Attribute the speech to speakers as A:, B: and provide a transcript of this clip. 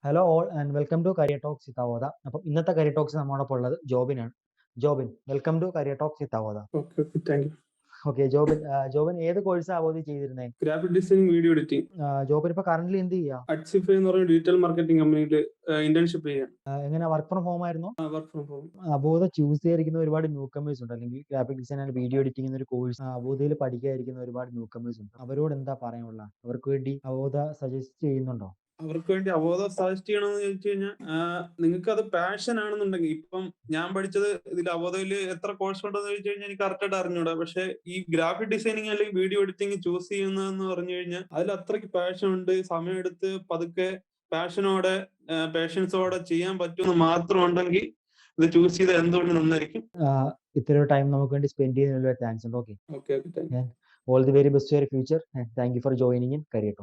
A: Hello all and welcome to career talks with Avodha. അപ്പം ഇന്നത്തെ career talks നമ്മോടൊപ്പം ഉള്ളത് ജോബിനാണ്. Jobin, welcome to career talks with Avodha.
B: Okay thank you.
A: Okay Jobin ഏത് കോഴ്സാണ് അവോധ ചെയ്തിരുന്നത്?
B: Graphic designing, video editing.
A: Jobin ഇപ്പൊ കറന്റ് എന്ത് ചെയ്യാ?
B: അഡ്സിഫൈ എന്ന് പറയുന്ന ഡിജിറ്റൽ മാർക്കറ്റിംഗ് കമ്പനിയിൽ ഇന്റേൺഷിപ്പ് ചെയ്യാൻ.
A: എങ്ങനെ വർക്ക് ഫ്രം ഹോം ആയിരുന്നോ?
B: Work from home.
A: Avodha choose ചെയ്തിരിക്കുന്ന ഒരുപാട് ന്യൂ കമേഴ്സ് ഉണ്ട്, അല്ലെങ്കിൽ graphic design and video editing എന്നൊരു കോഴ്സ് അബോധയിൽ പഠിക്കാതിരിക്കുന്ന ഒരുപാട് ന്യൂ കമേഴ്സ് ഉണ്ട്. അവരോട് എന്താ പറയാനുള്ള? അവർക്ക് വേണ്ടി അവോധ സജസ്റ്റ് ചെയ്യുന്നുണ്ടോ?
B: അവർക്ക് വേണ്ടി അവോധ സജസ്റ്റ് ചെയ്യണമെന്ന് ചോദിച്ചു കഴിഞ്ഞാൽ, നിങ്ങൾക്ക് അത് പാഷൻ ആണെന്നുണ്ടെങ്കിൽ, ഇപ്പം ഞാൻ പഠിച്ചത് ഇതിൽ അവോധയിൽ എത്ര കോഴ്സ് ഉണ്ടെന്ന് ചോദിച്ചു കഴിഞ്ഞാൽ എനിക്ക് കറക്റ്റായിട്ട് അറിഞ്ഞൂടാ. പക്ഷെ ഈ ഗ്രാഫിക് ഡിസൈനിങ് അല്ലെങ്കിൽ വീഡിയോ എഡിറ്റിംഗ് ചൂസ് ചെയ്യുന്നതെന്ന് പറഞ്ഞു കഴിഞ്ഞാൽ അതിൽ അത്രയ്ക്ക് പാഷൻ ഉണ്ട്. സമയമെടുത്ത് പതുക്കെ പാഷനോടെ പേഷ്യൻസോടെ ചെയ്യാൻ പറ്റുമെന്ന് മാത്രം ഉണ്ടെങ്കിൽ ഇത് ചൂസ് ചെയ്ത് എന്തുകൊണ്ട് നന്നായിരിക്കും.
A: ഇത്രയും ടൈം നമുക്ക് വേണ്ടി സ്പെൻഡ് ചെയ്യുന്നതിൽ താങ്ക്സ് ഉണ്ട്. Okay,
B: okay thank U.
A: All the very best for your future. Thank you for joining in career talks.